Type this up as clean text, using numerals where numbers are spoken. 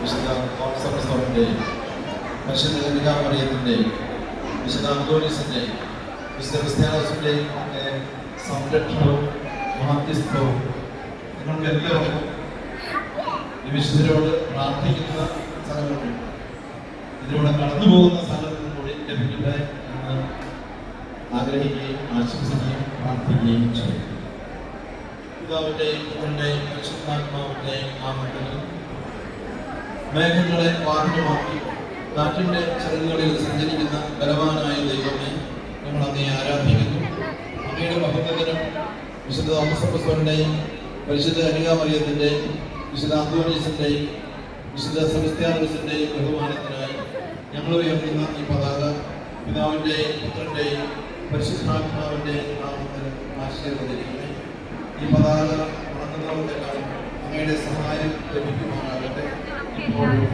വിശുദ്ധ തോമസറിൻ്റെയും പരിശുദ്ധ കന്യകാമറിയത്തിൻ്റെയും വിശുദ്ധ അന്തോണീസിൻ്റെയും വിശുദ്ധ ക്രിസ്ത്യാനോസിൻ്റെയും ഒക്കെ സംരക്ഷണവും മാധ്യസ്ഥവും നിങ്ങൾക്ക് എല്ലാവർക്കും ഈ വിശുദ്ധരോട് പ്രാർത്ഥിക്കുന്ന സ്ഥലങ്ങളുണ്ട്. ഇതിലൂടെ കടന്നു പോകുന്ന സ്ഥലത്തും കൂടി ലഭിക്കട്ടെ എന്ന് ആഗ്രഹിക്കുകയും ആശംസിക്കുകയും പ്രാർത്ഥിക്കുകയും ചെയ്യും. പിതാവിൻ്റെയും പുത്രൻ്റെയും പരിശുദ്ധാത്മാവിൻ്റെയും നാമത്തിൽ മേഘങ്ങളെ വാഹനമാക്കി കാറ്റിൻ്റെ ചിറകുകളിൽ സഞ്ചരിക്കുന്ന ബലവാനായ ദൈവമേ, ഞങ്ങൾ അങ്ങയെ ആരാധിക്കുന്നു. അങ്ങയുടെ മഹത്വത്തിനും വിശുദ്ധ തോമസപ്പസ്വൻ്റെയും പരിശുദ്ധ കന്യകാമറിയത്തിൻ്റെയും വിശുദ്ധ അന്തോണീസിൻ്റെയും വിശുദ്ധ സെബസ്ത്യാനോസിൻ്റെയും ബഹുമാനത്തിനായി ഞങ്ങൾ ഉയർത്തുന്ന ഈ പതാക പിതാവിൻ്റെയും പുത്രൻ്റെയും പരിശുദ്ധാത്മാവിൻ്റെയും നാമത്തിൽ ആശീർവദിക്കണമേ. ഈ പതാക ഉണർത്തുന്നവർക്കെല്ലാം അങ്ങയുടെ സഹായം ലഭിക്കുമാറാകട്ടെ ഇപ്പോഴും